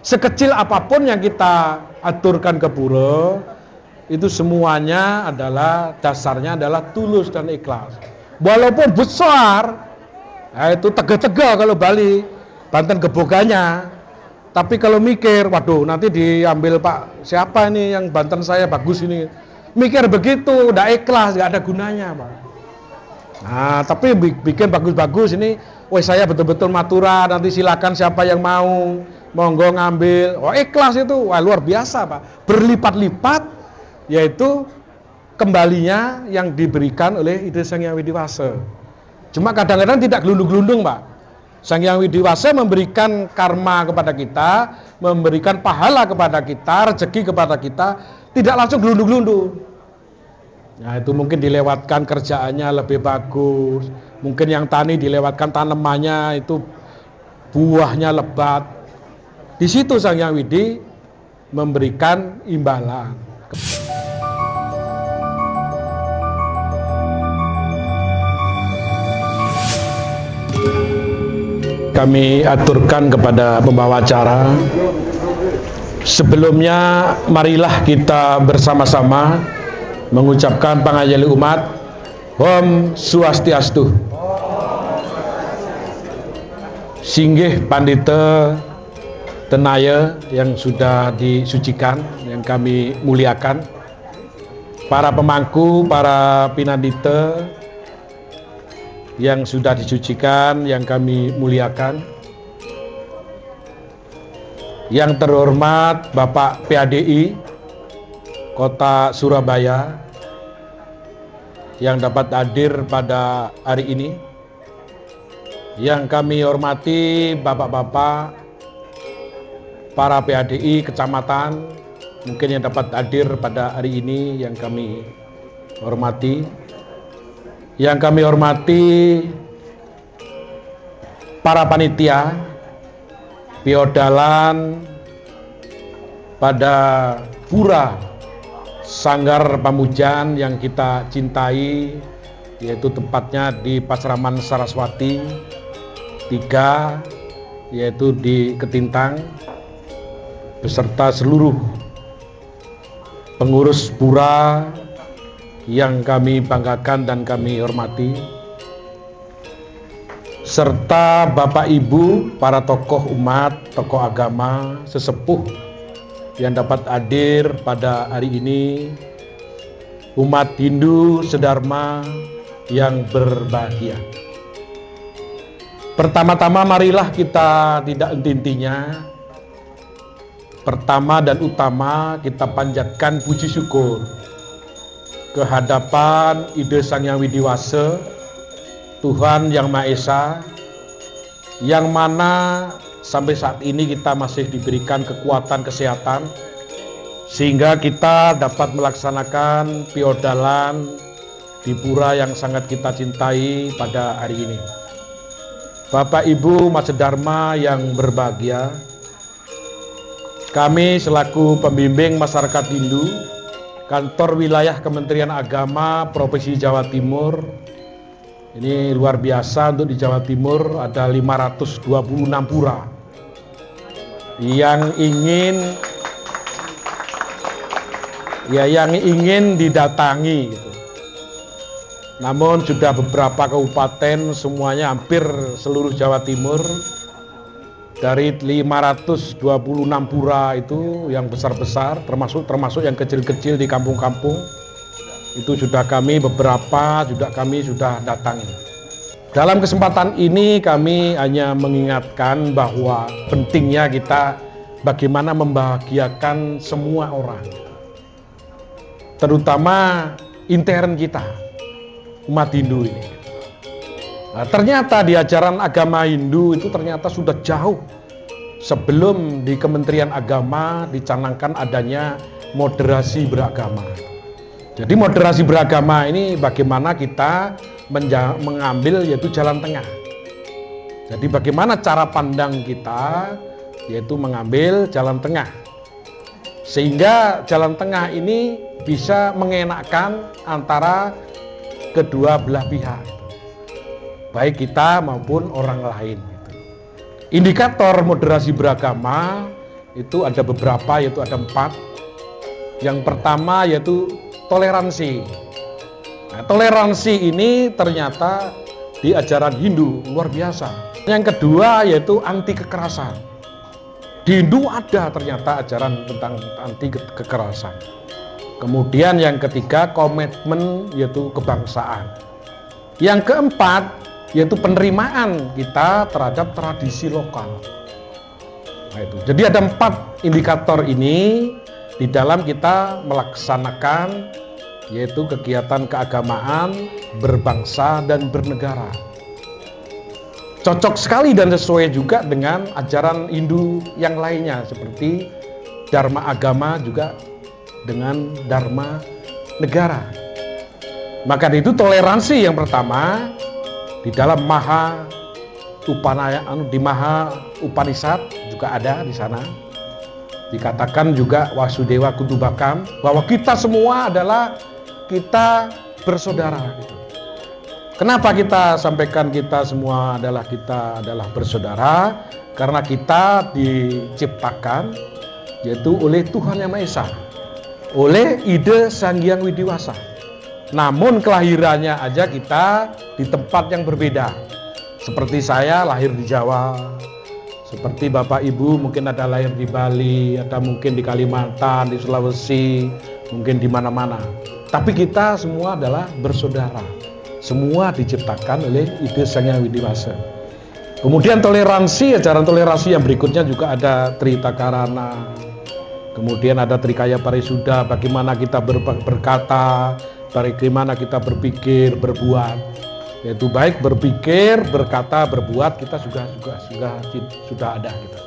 sekecil apapun yang kita aturkan ke pura, itu semuanya adalah dasarnya adalah tulus dan ikhlas. Walaupun besar, itu tegak-tegak kalau Bali, Banten geboganya. Tapi kalau mikir, waduh nanti diambil Pak siapa ini yang Banten saya bagus ini. Mikir begitu, udah ikhlas, nggak ada gunanya Pak. Nah, tapi bikin bagus-bagus ini, weh saya betul-betul matura, nanti silakan siapa yang mau, monggo ngambil. Oh ikhlas itu, wah luar biasa Pak. Berlipat-lipat, yaitu kembalinya yang diberikan oleh Ide Sang Hyang Widiwasa. Cuma kadang-kadang tidak gelundung-gelundung Pak. Sang Hyang Widiwasa memberikan karma kepada kita, memberikan pahala kepada kita, rezeki kepada kita, tidak langsung gelundung-gelundung. Nah itu mungkin dilewatkan kerjaannya lebih bagus, mungkin yang tani dilewatkan tanamannya itu buahnya lebat. Di situ Sang Hyang Widi memberikan imbalan. Kami aturkan kepada pembawa acara, sebelumnya marilah kita bersama-sama mengucapkan pangajali umat Om Swastiastu. Singgih Pandita Tenaya yang sudah disucikan, yang kami muliakan, para pemangku, para pinandita yang sudah disucikan, yang kami muliakan. Yang terhormat Bapak PADI Kota Surabaya yang dapat hadir pada hari ini. Yang kami hormati Bapak-bapak para PADI kecamatan mungkin yang dapat hadir pada hari ini, yang kami hormati. Yang kami hormati para panitia Piodalan pada Pura Sanggar Pamujan yang kita cintai, yaitu tempatnya di Pasraman Saraswati 3, yaitu di Ketintang, beserta seluruh pengurus Pura yang kami banggakan dan kami hormati, serta Bapak Ibu para tokoh umat, tokoh agama, sesepuh yang dapat hadir pada hari ini, umat Hindu sedharma yang berbahagia. Pertama-tama marilah kita tidak henti-hentinya, pertama dan utama kita panjatkan puji syukur kehadapan Ide Sang Hyang Widiwasa, Tuhan Yang Maha Esa, yang mana sampai saat ini kita masih diberikan kekuatan kesehatan sehingga kita dapat melaksanakan piodalan di pura yang sangat kita cintai pada hari ini. Bapak Ibu Mas Dharma yang berbahagia, kami selaku pembimbing masyarakat Hindu Kantor Wilayah Kementerian Agama Provinsi Jawa Timur, ini luar biasa, untuk di Jawa Timur ada 526 pura yang ingin didatangi gitu. Namun sudah beberapa kabupaten, semuanya hampir seluruh Jawa Timur, dari 526 pura itu yang besar-besar, termasuk yang kecil-kecil di kampung-kampung, itu sudah kami beberapa sudah datangi. Dalam kesempatan ini kami hanya mengingatkan bahwa pentingnya kita bagaimana membahagiakan semua orang, terutama intern kita, umat Hindu ini. Nah, ternyata di ajaran agama Hindu itu ternyata sudah jauh sebelum di Kementerian Agama dicanangkan adanya moderasi beragama. Jadi moderasi beragama ini bagaimana kita mengambil yaitu jalan tengah. Jadi bagaimana cara pandang kita yaitu mengambil jalan tengah, sehingga jalan tengah ini bisa mengenakkan antara kedua belah pihak, baik kita maupun orang lain. Indikator moderasi beragama itu ada beberapa, yaitu ada 4. Yang pertama yaitu toleransi. Nah, toleransi ini ternyata di ajaran Hindu luar biasa. Yang kedua yaitu anti kekerasan. Di Hindu ada ternyata ajaran tentang anti kekerasan. Kemudian yang ketiga komitmen yaitu kebangsaan. Yang keempat yaitu penerimaan kita terhadap tradisi lokal. Nah, itu. Jadi ada 4 indikator ini di dalam kita melaksanakan yaitu kegiatan keagamaan, berbangsa dan bernegara. Cocok sekali dan sesuai juga dengan ajaran Hindu yang lainnya seperti Dharma agama juga dengan Dharma negara. Maka itu toleransi yang pertama di dalam di Maha Upanishad juga ada di sana. Dikatakan juga Wasudewa Kutubakam bahwa kita semua adalah kita bersaudara gitu. Kenapa kita sampaikan kita semua adalah bersaudara? Karena kita diciptakan yaitu oleh Tuhan Yang Maha Esa, oleh ide Sang Hyang Widiwasa. Namun kelahirannya aja kita di tempat yang berbeda. Seperti saya lahir di Jawa, seperti Bapak Ibu mungkin ada lahir di Bali, ada mungkin di Kalimantan, di Sulawesi, mungkin di mana-mana. Tapi kita semua adalah bersaudara. Semua diciptakan oleh ide Sang Hyang Widiwasa. Kemudian toleransi, ajaran toleransi yang berikutnya juga ada Tritakarana. Kemudian ada Trikaya Parisuda, bagaimana kita berkata, bagaimana kita berpikir, berbuat. Yaitu baik berpikir, berkata, berbuat, kita sudah ada gitu.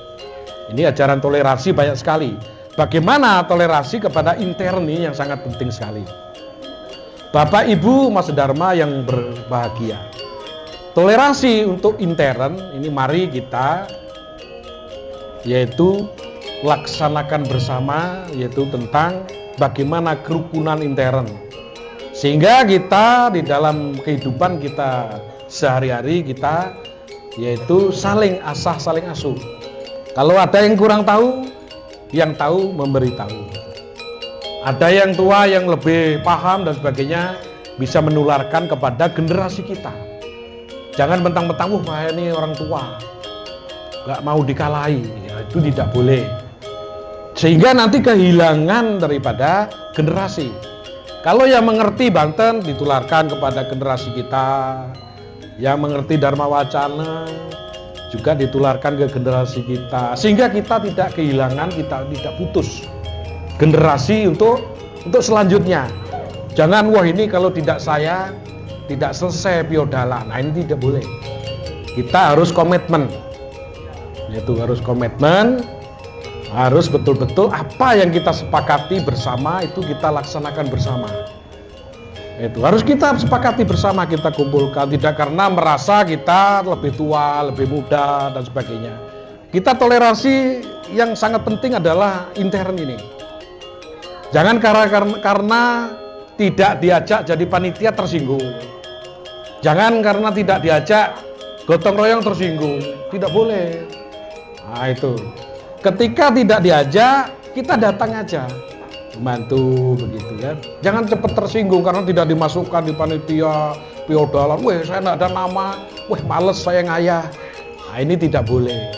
Ini ajaran toleransi banyak sekali. Bagaimana toleransi kepada interni yang sangat penting sekali. Bapak Ibu Mas Dharma yang berbahagia. Toleransi untuk intern ini mari kita yaitu laksanakan bersama, yaitu tentang bagaimana kerukunan intern. Sehingga kita di dalam kehidupan kita sehari-hari kita yaitu saling asah, saling asuh. Kalau ada yang kurang tahu, yang tahu memberitahu. Ada yang tua yang lebih paham dan sebagainya bisa menularkan kepada generasi kita. Jangan mentang-mentang wah ini orang tua, nggak mau dikalahi, ya, itu tidak boleh. Sehingga nanti kehilangan daripada generasi. Kalau yang mengerti Banten ditularkan kepada generasi kita, yang mengerti Dharma Wacana juga ditularkan ke generasi kita, sehingga kita tidak kehilangan, kita tidak putus generasi untuk selanjutnya. Jangan wah ini kalau tidak saya tidak selesai piodala. Nah ini tidak boleh. Kita harus komitmen, yaitu harus komitmen. Harus betul-betul apa yang kita sepakati bersama itu kita laksanakan bersama. Itu harus kita sepakati bersama, kita kumpulkan, tidak karena merasa kita lebih tua, lebih muda dan sebagainya. Kita toleransi yang sangat penting adalah intern ini. Jangan karena tidak diajak jadi panitia tersinggung. Jangan karena tidak diajak gotong royong tersinggung. Tidak boleh. Nah itu. Ketika tidak diajak, kita datang aja, membantu begitu ya. Jangan cepat tersinggung karena tidak dimasukkan di panitia piodalan. Weh, saya tidak ada nama. Weh, males saya ngayah. Nah, ini tidak boleh.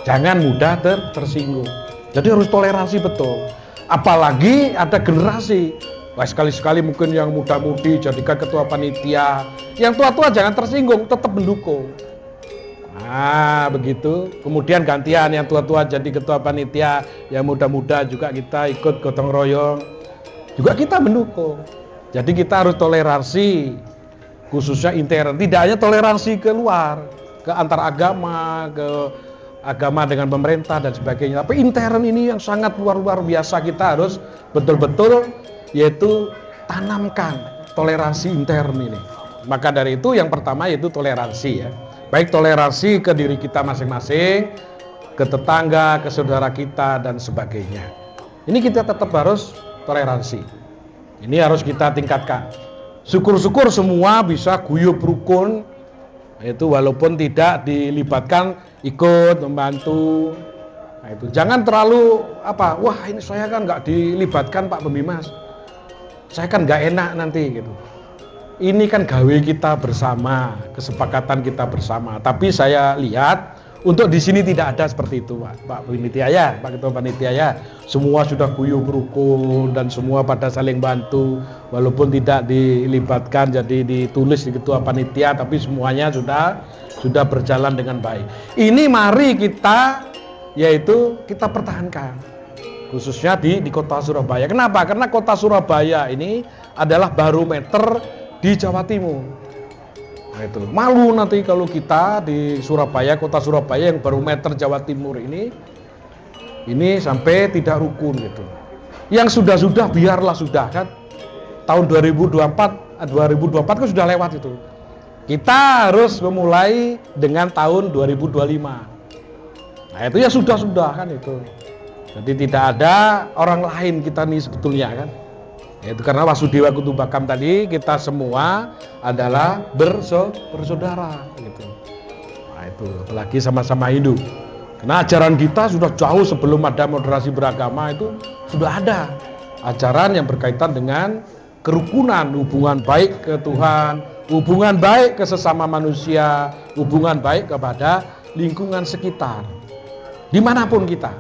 Jangan mudah tersinggung. Jadi harus toleransi betul. Apalagi ada generasi. Wah, sekali-sekali mungkin yang muda-mudi jadikan ketua panitia. Yang tua-tua jangan tersinggung, tetap mendukung. Nah begitu, kemudian gantian yang tua-tua jadi ketua panitia, yang muda-muda juga kita ikut gotong royong, juga kita mendukung. Jadi kita harus toleransi, khususnya intern, tidak hanya toleransi ke luar, ke antar agama, ke agama dengan pemerintah dan sebagainya. Tapi intern ini yang sangat luar biasa, kita harus betul-betul yaitu tanamkan toleransi intern ini. Maka dari itu yang pertama yaitu toleransi ya. Baik toleransi ke diri kita masing-masing, ke tetangga, ke saudara kita, dan sebagainya. Ini kita tetap harus toleransi. Ini harus kita tingkatkan. Syukur-syukur semua bisa guyub rukun, itu walaupun tidak dilibatkan ikut membantu. Nah, itu jangan terlalu wah ini saya kan nggak dilibatkan Pak Pembimas, saya kan nggak enak nanti gitu. Ini kan gawe kita bersama, kesepakatan kita bersama. Tapi saya lihat untuk di sini tidak ada seperti itu, Pak Panitia ya, Pak Ketua Panitia ya. Semua sudah guyub rukun dan semua pada saling bantu, walaupun tidak dilibatkan jadi ditulis di Ketua Panitia, tapi semuanya sudah berjalan dengan baik. Ini mari kita kita pertahankan, khususnya di Kota Surabaya. Kenapa? Karena Kota Surabaya ini adalah barometer di Jawa Timur. Nah, itu malu nanti kalau kita di Surabaya, Kota Surabaya yang barometer Jawa Timur ini sampai tidak rukun gitu. Yang sudah biarlah sudah kan. Tahun 2024 kan sudah lewat itu. Kita harus memulai dengan tahun 2025. Nah, itu ya sudah kan itu. Jadi tidak ada orang lain kita nih sebetulnya kan. Itu karena Wasudewa Kutubakam tadi kita semua adalah bersaudara gitu. Nah, itu apalagi sama-sama Hindu. Karena ajaran kita sudah jauh sebelum ada moderasi beragama itu sudah ada ajaran yang berkaitan dengan kerukunan, hubungan baik ke Tuhan, hubungan baik ke sesama manusia, hubungan baik kepada lingkungan sekitar. Dimanapun kita.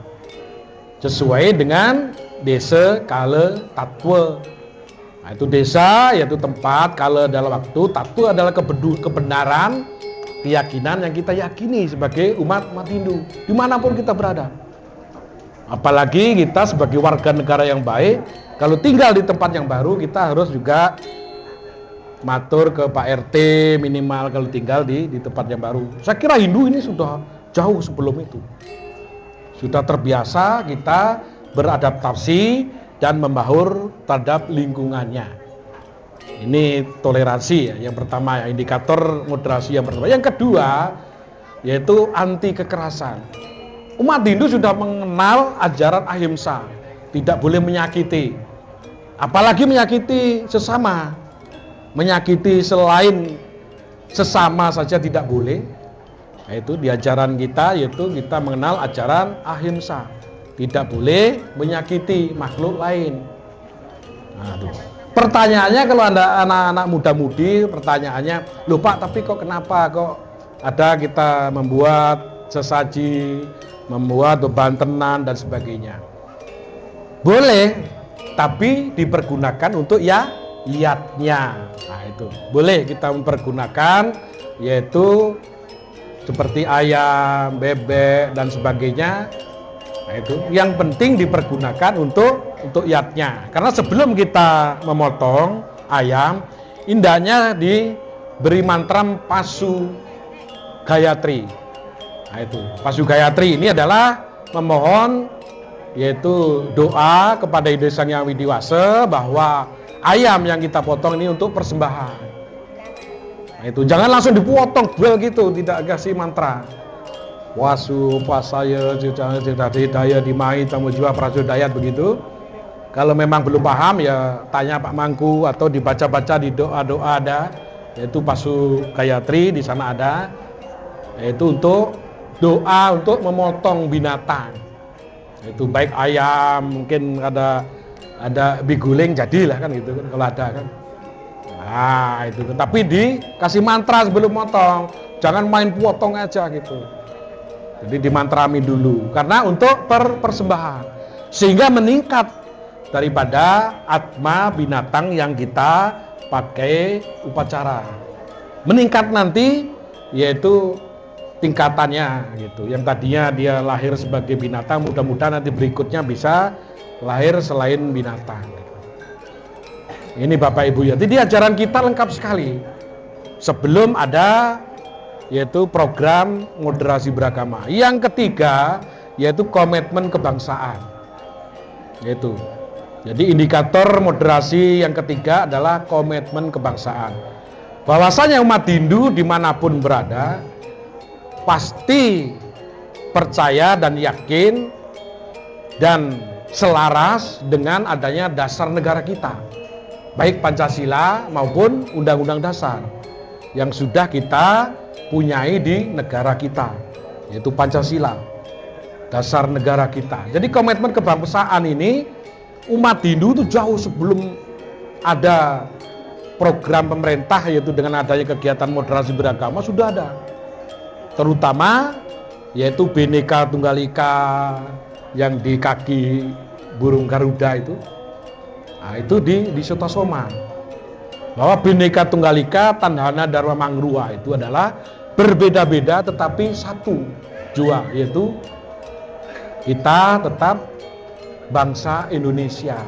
Sesuai dengan desa, kala, tatwa. Nah, itu desa yaitu tempat, kala adalah waktu, tatwa adalah kebenaran, keyakinan yang kita yakini sebagai umat Hindu dimanapun kita berada. Apalagi kita sebagai warga negara yang baik, kalau tinggal di tempat yang baru kita harus juga matur ke Pak RT minimal kalau tinggal di tempat yang baru. Saya kira Hindu ini sudah jauh sebelum itu. Sudah terbiasa kita beradaptasi dan membaur terhadap lingkungannya. Ini toleransi ya, yang pertama ya, indikator moderasi yang pertama. Yang kedua yaitu anti kekerasan. Umat Hindu sudah mengenal ajaran ahimsa, tidak boleh menyakiti, apalagi menyakiti sesama. Menyakiti selain sesama saja tidak boleh. Yaitu di ajaran kita yaitu kita mengenal ajaran ahimsa. Tidak boleh menyakiti makhluk lain. Nah, tuh. Pertanyaannya kalau Anda anak-anak muda-mudi, pertanyaannya, "Loh Pak, tapi kok kenapa kok ada kita membuat sesaji, membuat beban tenan dan sebagainya?" Boleh, tapi dipergunakan untuk yatnya. Nah, itu. Boleh kita mempergunakan yaitu seperti ayam, bebek dan sebagainya. Nah, itu yang penting dipergunakan untuk yatnya. Karena sebelum kita memotong ayam, indahnya diberi mantra Pasu Gayatri. Nah, itu Pasu Gayatri ini adalah memohon yaitu doa kepada Ide Sang Hyang Widiwasa bahwa ayam yang kita potong ini untuk persembahan. Nah, itu jangan langsung dipotong duel gitu, tidak kasih mantra. Wasu pasaya daya dimai tamu jua prasudayat begitu. Kalau memang belum paham ya tanya Pak Mangku atau dibaca-baca di doa-doa ada, yaitu Pasu Gayatri di sana ada, yaitu untuk doa untuk memotong binatang. Itu baik ayam, mungkin ada biguling jadilah kan gitu kan kalau ada kan. Nah, itu tapi dikasih mantra sebelum motong. Jangan main potong aja gitu. Jadi dimantrami dulu karena untuk persembahan sehingga meningkat daripada atma binatang yang kita pakai upacara. Meningkat nanti yaitu tingkatannya gitu. Yang tadinya dia lahir sebagai binatang, mudah-mudahan nanti berikutnya bisa lahir selain binatang. Ini Bapak Ibu ya. Jadi ajaran kita lengkap sekali. Sebelum ada yaitu program moderasi beragama. Yang ketiga yaitu komitmen kebangsaan. Yaitu. Jadi indikator moderasi yang ketiga adalah komitmen kebangsaan. Bahwasanya umat Hindu dimanapun berada pasti percaya dan yakin dan selaras dengan adanya dasar negara kita, baik Pancasila maupun Undang-Undang Dasar yang sudah kita punyai di negara kita, yaitu Pancasila. dasar negara kita. Jadi komitmen kebangsaan ini umat Hindu itu jauh sebelum ada program pemerintah, yaitu dengan adanya kegiatan moderasi beragama, sudah ada. Terutama yaitu Bhinneka Tunggal Ika yang di kaki burung Garuda itu. Nah, itu di Sutasoma. Bahwa Bhinneka Tunggal Ika Tandhana Dharma Mangruwa itu adalah berbeda-beda tetapi satu jua, yaitu kita tetap bangsa Indonesia.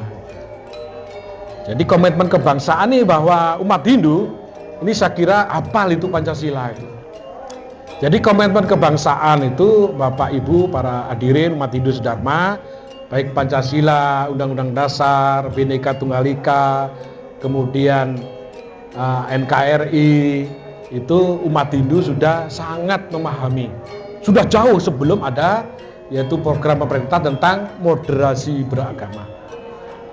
Jadi komitmen kebangsaan ini bahwa umat Hindu ini saya kira hafal itu Pancasila itu. Jadi komitmen kebangsaan itu Bapak Ibu para hadirin umat Hindu sedharma, baik Pancasila, Undang-Undang Dasar, Bhinneka Tunggal Ika, kemudian NKRI, itu umat Hindu sudah sangat memahami. Sudah jauh sebelum ada yaitu program pemerintah tentang moderasi beragama.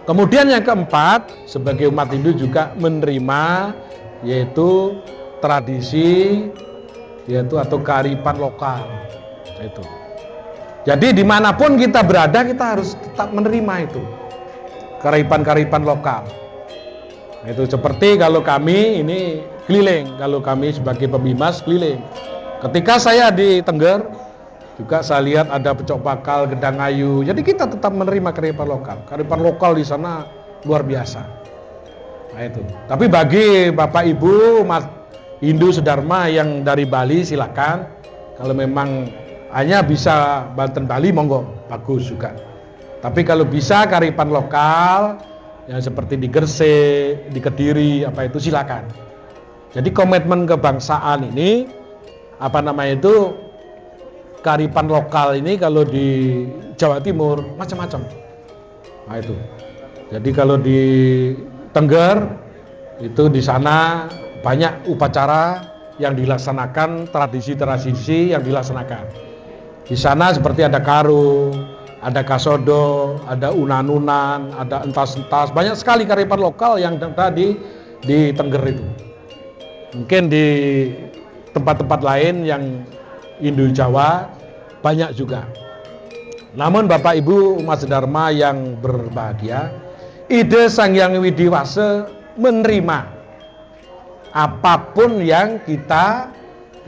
Kemudian yang keempat, sebagai umat Hindu juga menerima yaitu tradisi yaitu atau kearifan lokal. Itu. Jadi dimanapun kita berada kita harus tetap menerima itu kearifan lokal. Itu seperti kalau kami ini keliling, kalau kami sebagai pembimas keliling. Ketika saya di Tengger juga saya lihat ada pecok bakal, gedang ayu. Jadi kita tetap menerima kearifan lokal. Kearifan lokal di sana luar biasa. Nah itu. Tapi bagi Bapak Ibu umat Hindu sedharma yang dari Bali silakan. Kalau memang hanya bisa Banten Bali monggo, bagus juga. Tapi kalau bisa kearifan lokal yang seperti di Gresik, di Kediri, apa itu silakan. Jadi komitmen kebangsaan ini kearifan lokal ini kalau di Jawa Timur macam-macam. Nah itu. Jadi kalau di Tengger itu di sana banyak upacara yang dilaksanakan, tradisi-tradisi yang dilaksanakan. Di sana seperti ada karo, ada kasodo, ada unan-unan, ada entas-entas, banyak sekali kearifan lokal yang tadi di Tengger itu. Mungkin di tempat-tempat lain yang Indo Jawa banyak juga. Namun Bapak Ibu umat sedharma yang berbahagia, ide Sang Hyang Widiwasa menerima apapun yang kita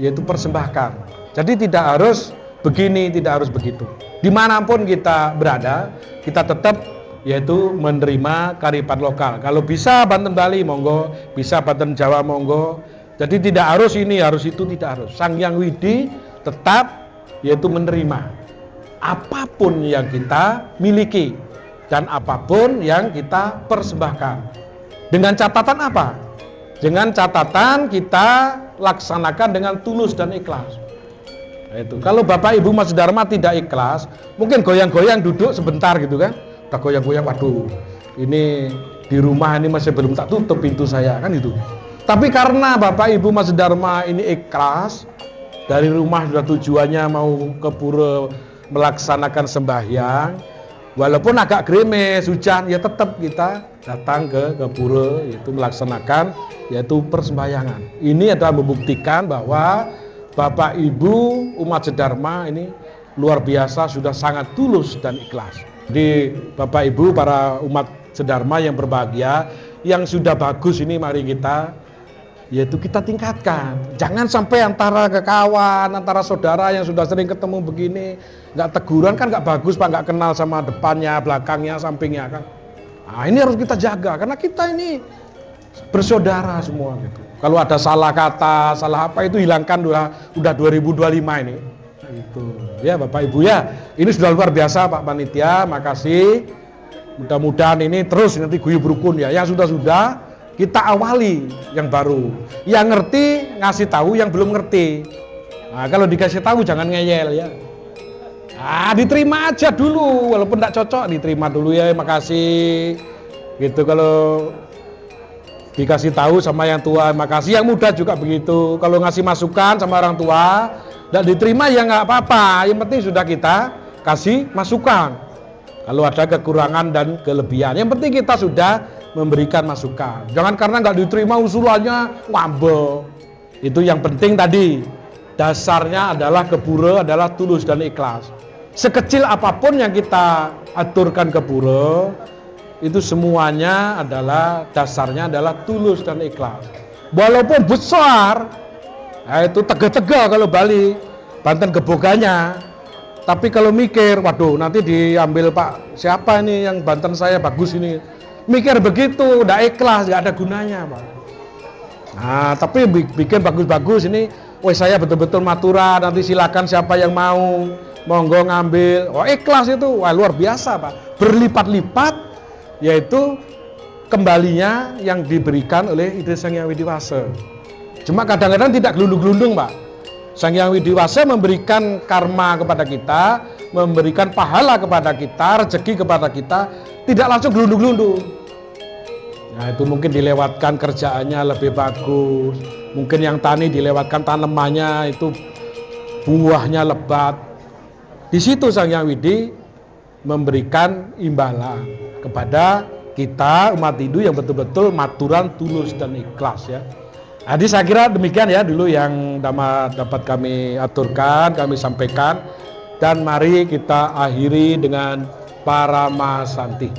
yaitu persembahkan. Jadi tidak harus begini, tidak harus begitu. Dimanapun kita berada, kita tetap yaitu menerima kearifan lokal. Kalau bisa Banten Bali monggo, bisa Banten Jawa monggo. Jadi tidak harus ini, harus itu, tidak harus. Sang Hyang Widi tetap yaitu menerima apapun yang kita miliki dan apapun yang kita persembahkan. Dengan catatan apa? Dengan catatan kita laksanakan dengan tulus dan ikhlas. Nah, itu. Kalau Bapak Ibu Mas Dharma tidak ikhlas, mungkin goyang-goyang duduk sebentar gitu kan. Udah goyang-goyang, waduh, ini di rumah ini masih belum tak tutup pintu saya kan itu. Tapi karena Bapak Ibu Mas Dharma ini ikhlas, dari rumah sudah tujuannya mau ke pura melaksanakan sembahyang, walaupun agak gerimis, hujan, ya tetap kita datang ke pura itu melaksanakan yaitu persembahyangan. Ini adalah membuktikan bahwa Bapak Ibu umat sedharma ini luar biasa, sudah sangat tulus dan ikhlas. Jadi Bapak Ibu para umat sedharma yang berbahagia, yang sudah bagus ini mari kita yaitu kita tingkatkan. Jangan sampai antara kawan, antara saudara yang sudah sering ketemu begini nggak teguran kan nggak bagus Pak, nggak kenal sama depannya, belakangnya, sampingnya kan. Nah, ini harus kita jaga karena kita ini bersaudara semua gitu. Kalau ada salah kata, salah apa itu hilangkan udah 2025 ini. Itu. Ya Bapak Ibu ya, ini sudah luar biasa Pak Panitia, makasih. Mudah-mudahan ini terus nanti guyub rukun ya. Yang sudah kita awali yang baru. Yang ngerti ngasih tahu yang belum ngerti. Nah, kalau dikasih tahu jangan ngeyel ya. Diterima aja dulu, walaupun tidak cocok diterima dulu ya, makasih. Gitu kalau dikasih tahu sama yang tua, makasih. Yang muda juga begitu. Kalau ngasih masukan sama orang tua, tidak diterima ya nggak apa-apa. Yang penting sudah kita kasih masukan. Kalau ada kekurangan dan kelebihan, yang penting kita sudah memberikan masukan. Jangan karena nggak diterima usulannya ngambek. Itu yang penting tadi. Dasarnya adalah kepura adalah tulus dan ikhlas. sekecil apapun yang kita aturkan ke pura, itu semuanya adalah dasarnya adalah tulus dan ikhlas. Walaupun besar, itu tegak-tegak kalau Bali, Banten geboganya. Tapi kalau mikir, waduh nanti diambil Pak siapa ini yang Banten saya bagus ini. Mikir begitu, udah ikhlas, nggak ada gunanya Pak. Nah, tapi bikin bagus-bagus ini, wah saya betul-betul matura, nanti silakan siapa yang mau, monggo ngambil. Oh ikhlas itu, wah luar biasa Pak. Berlipat-lipat, yaitu kembalinya yang diberikan oleh Ide Sang Hyang Widiwasa. Cuma kadang-kadang tidak gelundung-gelundung Pak. Sang Hyang Widiwasa memberikan karma kepada kita, memberikan pahala kepada kita, rezeki kepada kita, tidak langsung gelundung-gelundung. Nah itu mungkin dilewatkan kerjaannya lebih bagus, mungkin yang tani dilewatkan tanamannya itu buahnya lebat. Di situ Sang Hyang Widi memberikan imbalan kepada kita umat Hindu yang betul-betul maturan, tulus dan ikhlas ya. Jadi saya kira demikian ya dulu yang dapat kami aturkan, kami sampaikan, dan mari kita akhiri dengan Paramasanti.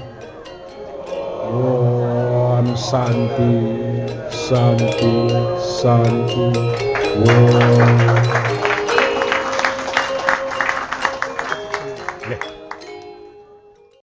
Om Santi, Santi, Santi. Om.